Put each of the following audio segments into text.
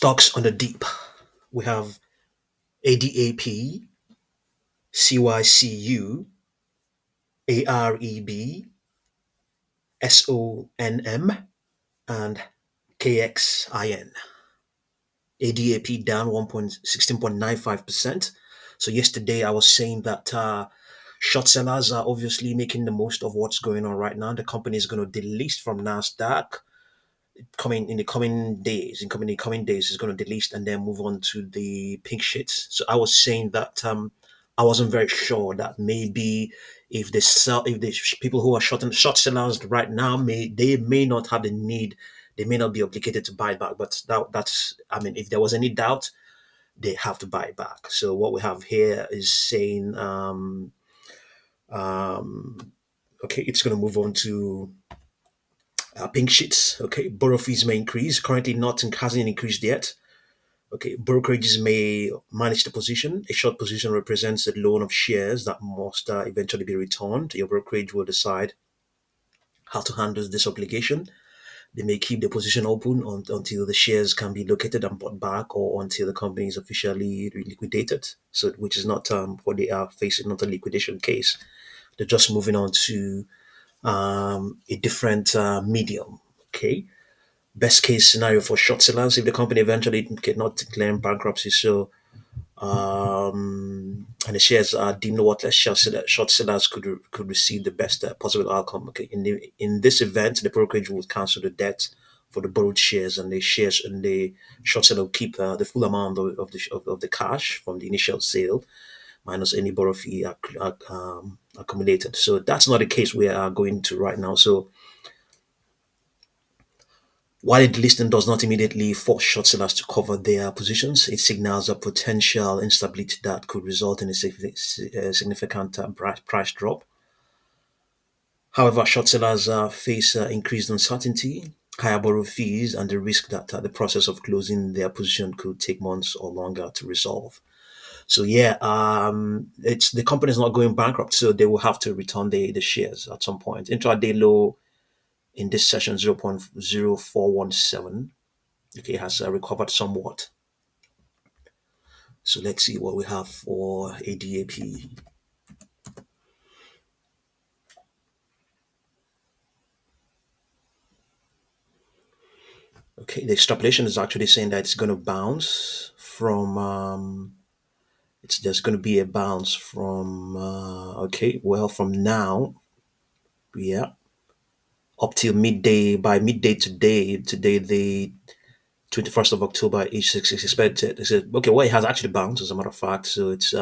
Stocks on the deep. We have ADAP, CYCU, AREB, SONM, and KXIN. ADAP down 16.95%. So yesterday I was saying that short sellers are obviously making the most of what's going on right now. The company is going to delist from Nasdaq coming in the coming days. In the coming days, is going to delist and then move on to the pink sheets. So I was saying that I wasn't very sure that maybe if the people who are short sellers right now may not have the need, they may not be obligated to buy back. But that's, I mean, if there was any doubt, they have to buy back. So what we have here is saying, um, okay, it's going to move on to pink sheets. Okay, borrow fees may increase. Currently, nothing hasn't increased yet. Okay, brokerages may manage the position. A short position represents a loan of shares that must eventually be returned. Your brokerage will decide how to handle this obligation. They may keep the position open until the shares can be located and bought back, or until the company is officially liquidated. So, which is not what they are facing, not a liquidation case. They're just moving on to a different medium. Okay. Best case scenario for short sellers, if the company eventually cannot declare bankruptcy, so and the shares are deemed worthless, short sellers could receive the best possible outcome. Okay, in this event, the brokerage will cancel the debt for the borrowed shares, and the short seller will keep the full amount of the cash from the initial sale minus any borrow fee accumulated. So that's not the case we are going to right now. So while the listing does not immediately force short sellers to cover their positions, it signals a potential instability that could result in a significant price drop. However, short sellers face increased uncertainty, higher borrow fees, and the risk that the process of closing their position could take months or longer to resolve. So yeah, it's the company is not going bankrupt, so they will have to return the shares at some point. Intraday low in this session 0.0417. Okay, has recovered somewhat. So let's see what we have for ADAP. Okay, the extrapolation is actually saying that it's going to bounce from. It's There's going to be a bounce from. Okay, well, from now, yeah, up till midday. By midday today the 21st of October, is expected. It said, okay, well, it has actually bounced, as a matter of fact. So it's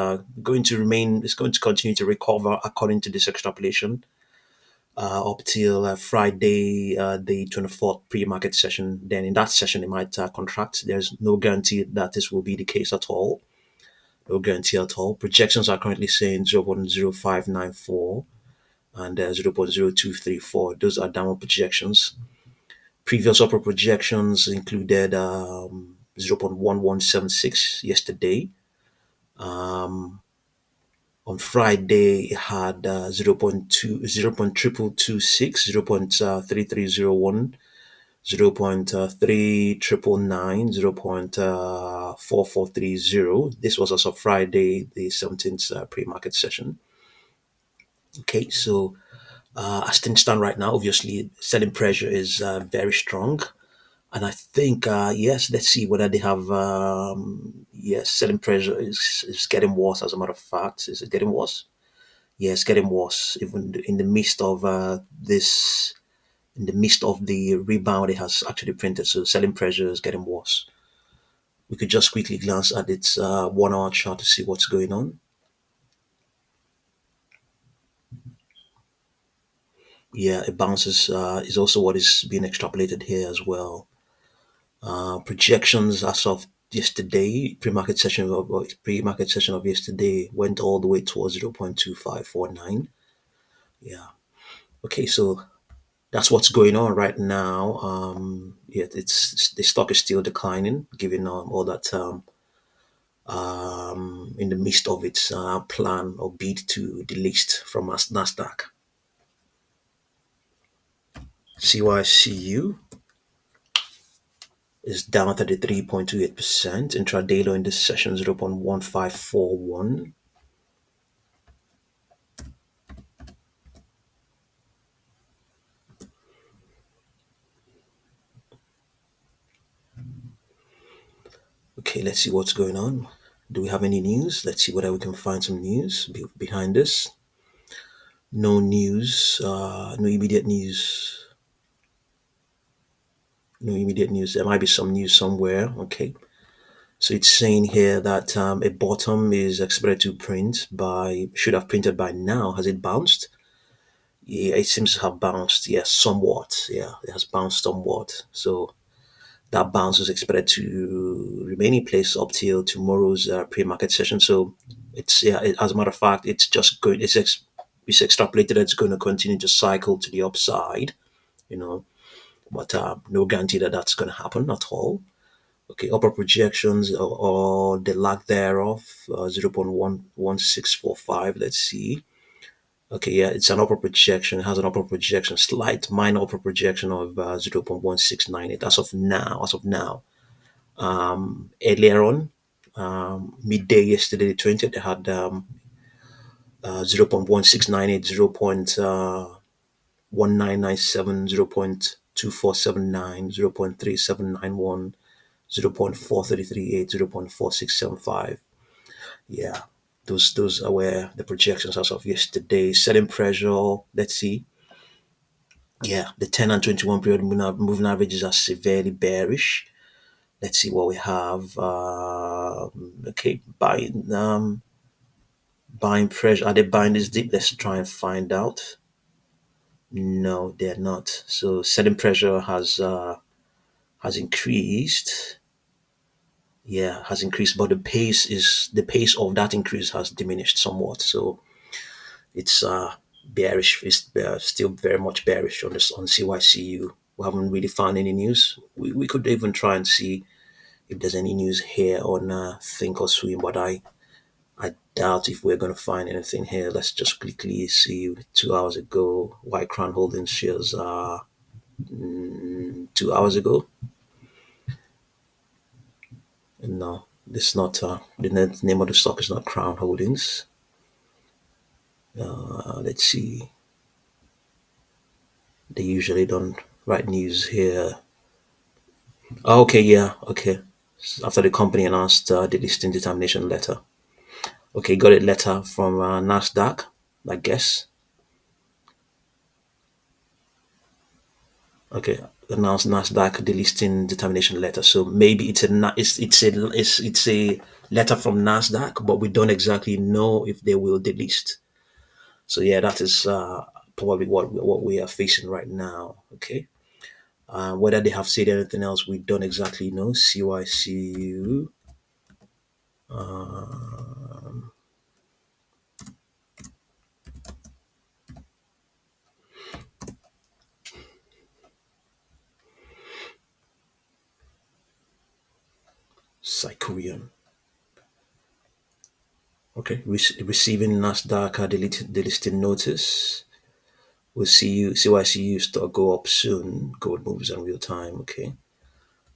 going to remain, it's going to continue to recover according to this extrapolation up till Friday, the 24th pre-market session. Then in that session, it might contract. There's no guarantee that this will be the case at all. No guarantee at all. Projections are currently saying 0.0594 and 0.0234. Those are downward projections. Previous upper projections included 0.1176 yesterday. On Friday, it had 0.3226, 0.3301, 0.3999, 0.4430. This was as of Friday, the 17th pre-market session. Okay, so as things stand right now, obviously selling pressure is very strong. And I think, yes, let's see whether they have, yes, selling pressure is getting worse, as a matter of fact. Is it getting worse? Yeah, it's getting worse. Even in the midst of in the midst of the rebound it has actually printed. So selling pressure is getting worse. We could just quickly glance at its 1 hour chart to see what's going on. Yeah, it bounces is also what is being extrapolated here as well. Projections as of yesterday, pre-market session of yesterday went all the way towards 0.2549. Yeah. Okay, so that's what's going on right now. Yeah, it's the stock is still declining, given all that in the midst of its plan or bid to delist from Nasdaq. CYCU. is down 33.28%. Intraday low in this session 0.1541. Okay, let's see what's going on. Do we have any news? Let's see whether we can find some news behind this. No news, no immediate news. No immediate news. There might be some news somewhere. Okay. So it's saying here that a bottom is expected to should have printed by now. Has it bounced? Yeah, it seems to have bounced. Yeah, somewhat. Yeah, it has bounced somewhat. So that bounce is expected to remain in place up till tomorrow's pre-market session. So as a matter of fact, it's just going. It's extrapolated that it's going to continue to cycle to the upside. You know, but no guarantee that that's going to happen at all. Okay, upper projections or the lack thereof, 0.11645. Let's see. Okay, yeah, it's an upper projection. It has an upper projection, slight minor upper projection of 0.1698 as of now. Earlier on, midday yesterday, the 20th, they had 0.1698, 0.1997, 0.2479, 0.3791, 0.4338, 0.4675. Yeah, those are where the projections as of yesterday. Selling pressure, let's see. Yeah, the 10 and 21 period moving averages are severely bearish. Let's see what we have. Okay, buying pressure. Are they buying this deep? Let's try and find out. No, they're not. So selling pressure has increased. Yeah, has increased, but the pace of that increase has diminished somewhat. So it's bearish. It's still very much bearish on this on CYCU. We haven't really found any news. We could even try and see if there's any news here on Think or Swim, but I doubt if we're going to find anything here. Let's just quickly see. 2 hours ago, White Crown Holdings shares 2 hours ago. No, it's not. The name of the stock is not Crown Holdings. Let's see. They usually don't write news here. Oh, okay, yeah, okay. After the company announced the listing determination letter. Okay, got a letter from Nasdaq, I guess. Okay, announced Nasdaq delisting determination letter. So maybe it's a letter from Nasdaq, but we don't exactly know if they will delist. So yeah, that is probably what we are facing right now. Okay, whether they have said anything else, we don't exactly know. CYCU. Cycurian. Okay, receiving Nasdaq delisting notice. We'll see you CYCU stock go up soon. Gold moves in real time. Okay.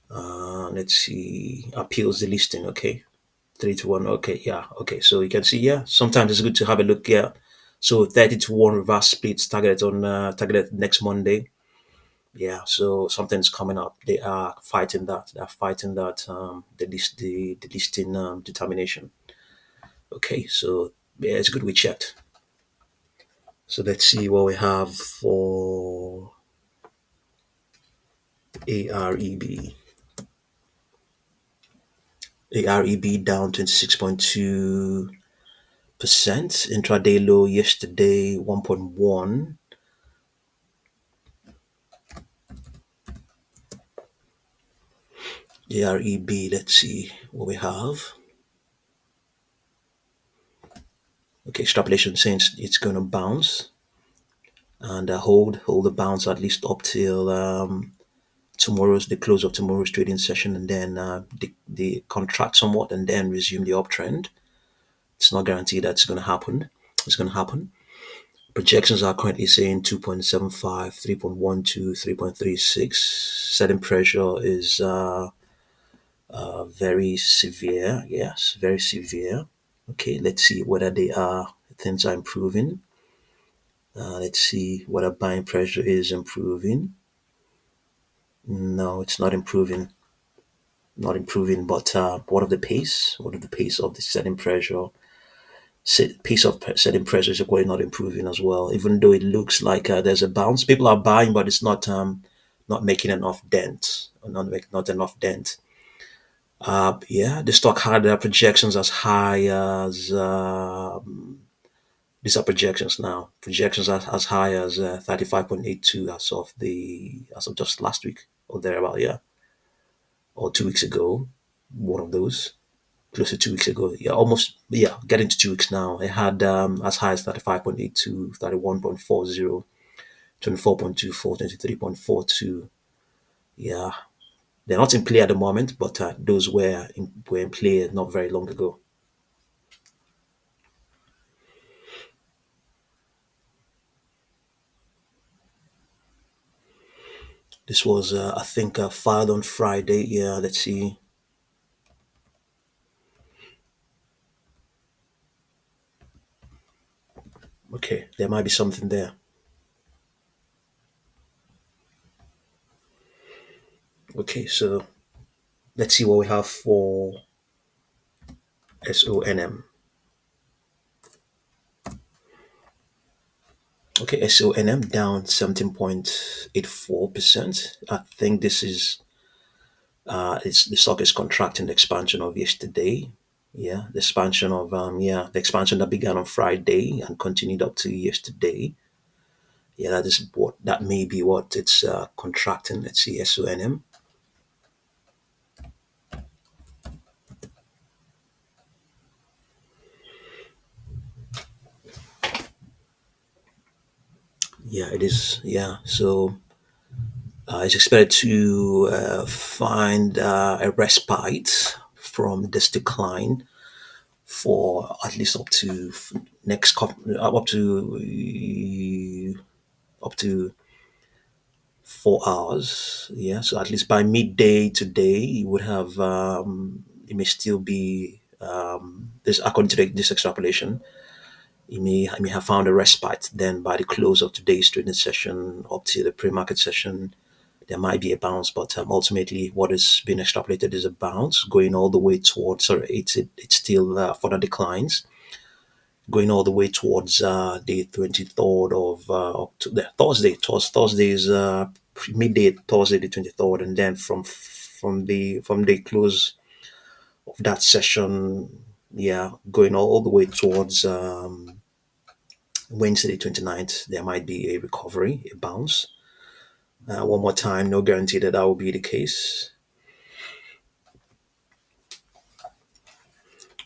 Let's see. Appeals delisting. Okay. 3 to 1. Okay. Yeah. Okay. So you can see. Yeah. Sometimes it's good to have a look. Yeah. So 30 to 1 reverse splits targeted next Monday. Yeah. So something's coming up. They are fighting that. They're fighting that. The listing determination. Okay. So yeah, it's good we checked. So let's see what we have for AREB. AREB down 26.2%. Intraday low yesterday 1.1. AREB, let's see what we have. Okay, extrapolation saying it's going to bounce and hold the bounce at least up till the close of tomorrow's trading session, and then the contract somewhat and then resume the uptrend. It's not guaranteed that's going to happen. It's going to happen. Projections are currently saying 2.75, 3.12, 3.36. Setting pressure is Very severe. Yes, very severe. Okay, let's see whether they are things are improving. Let's see whether buying pressure is improving. No, it's not improving. Not improving. But what of the pace? What of the pace of the setting pressure? Pace of setting pressure is equally not improving as well. Even though it looks like there's a bounce, people are buying, but it's not making enough dent. Not enough dent. Yeah, the stock had projections as high as these are projections now. Projections as high as 35.82 as of just last week or thereabout, yeah, or 2 weeks ago. One of those, close to 2 weeks ago, yeah, almost, yeah, getting to 2 weeks now. It had as high as 35.82, 31.40, 24.24, 23.42. Yeah, they're not in play at the moment, but those were in play not very long ago. This was, I think, filed on Friday. Yeah, let's see. Okay, there might be something there. Okay, so let's see what we have for SONM. Okay, SONM down 17.84%. I think this is it's the stock is contracting the expansion of yesterday. Yeah, the expansion of the expansion that began on Friday and continued up to yesterday. Yeah, that may be what it's contracting. Let's see, SONM. Yeah, it is. Yeah, so is expected to find a respite from this decline for at least up to 4 hours. Yeah, so at least by midday today, you would have it may still be this according to this extrapolation. You may have found a respite. Then by the close of today's trading session up to the pre-market session, there might be a bounce, but ultimately, what is being extrapolated is a bounce going all the way towards. Sorry, it's still further declines, going all the way towards the 23rd of October, Thursday. Thursday's midday Thursday the 23rd, and then from the close of that session, yeah, going all the way towards Wednesday the 29th, there might be a recovery, a bounce. One more time, no guarantee that will be the case.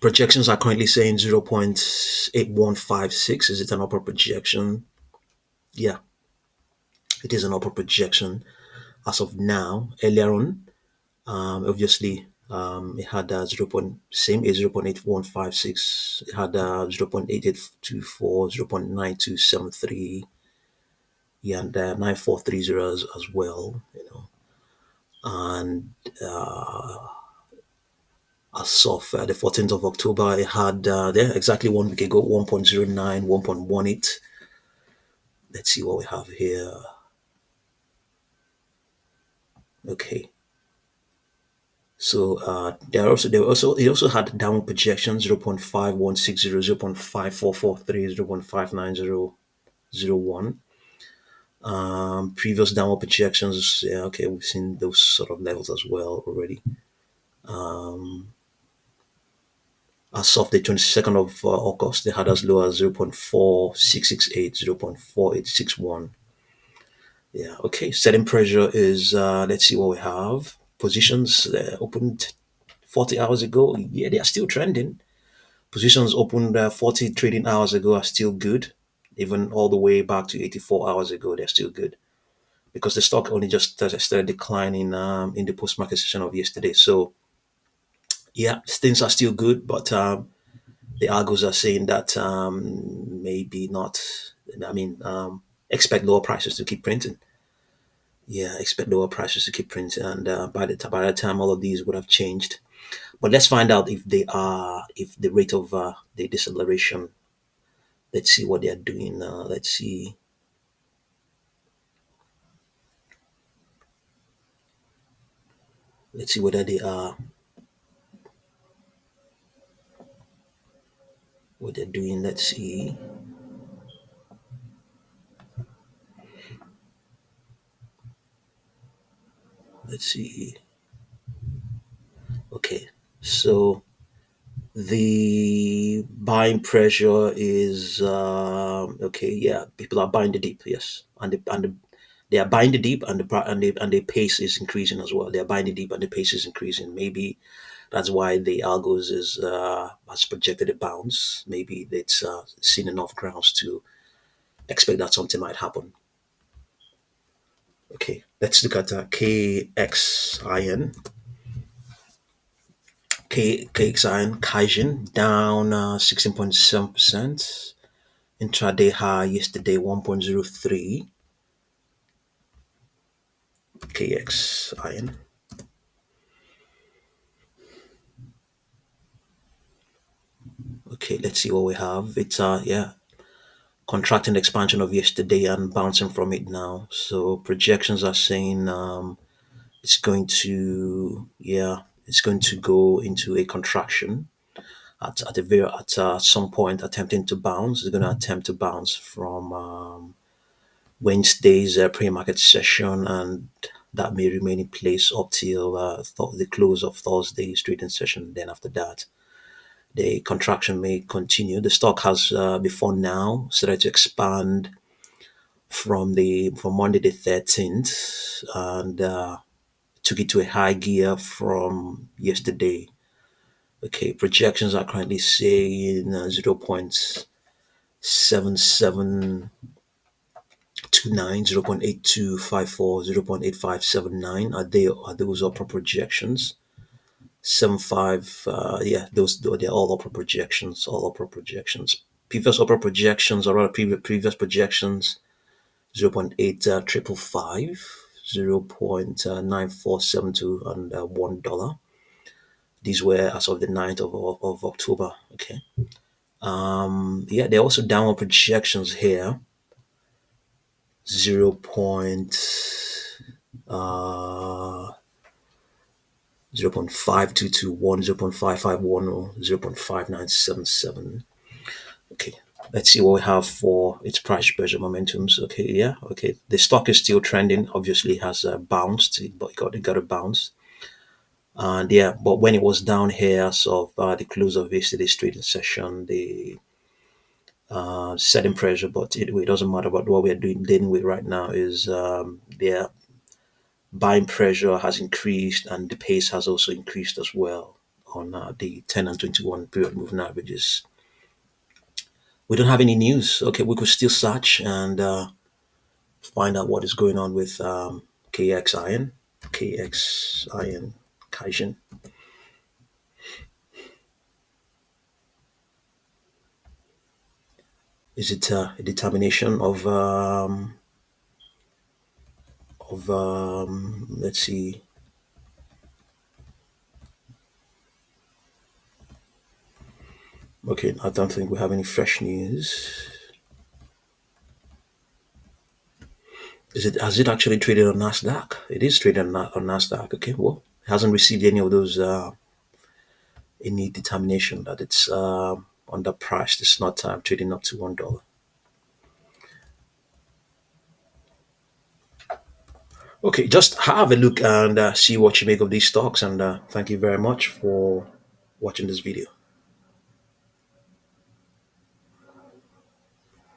Projections are currently saying 0.8156. Is it an upper projection? Yeah, it is an upper projection as of now. Earlier on, obviously, it had 0.8156. It had 0.8824, 0.9273, yeah, and 9430 as well. And as of the 14th of October, it had there exactly 1 week ago 1.09, 1.18. Let's see what we have here. Okay. So it also had down projections 0.5160, 0.5443, 0.59001. Previous downward projections, yeah, okay, we've seen those sort of levels as well already. As of the 22nd of August, they had as low as 0.4668, 0.4861. Yeah, okay. Setting pressure is, let's see what we have. Positions opened 40 hours ago. Yeah, they are still trending. Positions opened 40 trading hours ago are still good. Even all the way back to 84 hours ago, they're still good. Because the stock only just started declining in the post market session of yesterday. So, yeah, things are still good, but the algos are saying that maybe not. I mean, expect lower prices to keep printing. Yeah, expect lower prices to keep printing, and by the time all of these would have changed. But let's find out if they are, if the rate of the deceleration. Let's see what they are doing now. Let's see whether they are, what they're doing. Let's see. Let's see. Okay, so the buying pressure is okay. Yeah, people are buying the dip. Yes, they are buying the dip, and the pace is increasing as well. They are buying the dip, and the pace is increasing. Maybe that's why the algos is has projected a bounce. Maybe it's seen enough grounds to expect that something might happen. Okay, let's look at KXIN. KXIN Kaijin down 16.7%. Intraday high yesterday 1.03. KXIN. Okay, let's see what we have. It's yeah, contracting expansion of yesterday and bouncing from it now. So projections are saying it's going to, yeah, it's going to go into a contraction at a very at some point, attempting to bounce. It's going to attempt to bounce from Wednesday's pre-market session, and that may remain in place up till the close of Thursday's trading session. Then after that, the contraction may continue. The stock has before now started to expand from Monday the 13th, and took it to a high gear from yesterday. Okay, projections are currently saying 0.7729, 0.8254, 0.8579. Are those upper projections? 75, yeah, they're all upper projections, all upper projections. Previous upper projections, or rather previous projections, 0.8 triple five, 0.9472, and $1. These were as of the 9th of October. Okay. Yeah, there are also downward projections here. 0. Uh, 0.5221, 0.5510, 0.5977. Okay, let's see what we have for its price pressure momentums. Okay, yeah, okay. The stock is still trending. Obviously, it has bounced, but it got a bounce. And yeah, but when it was down here, as of the close of yesterday's trading session, the setting pressure, but it doesn't matter. But what we're dealing with right now is the buying pressure has increased, and the pace has also increased as well on the 10 and 21 period moving averages. We don't have any news. Okay, we could still search and find out what is going on with KXIN, KXIN, Kaijin. Is it a determination of let's see. Okay, I don't think we have any fresh news. Is it, has it actually traded on Nasdaq? It is traded on Nasdaq. Okay, well, it hasn't received any of those any determination that it's underpriced. It's not trading up to $1. Okay, just have a look and see what you make of these stocks. And thank you very much for watching this video.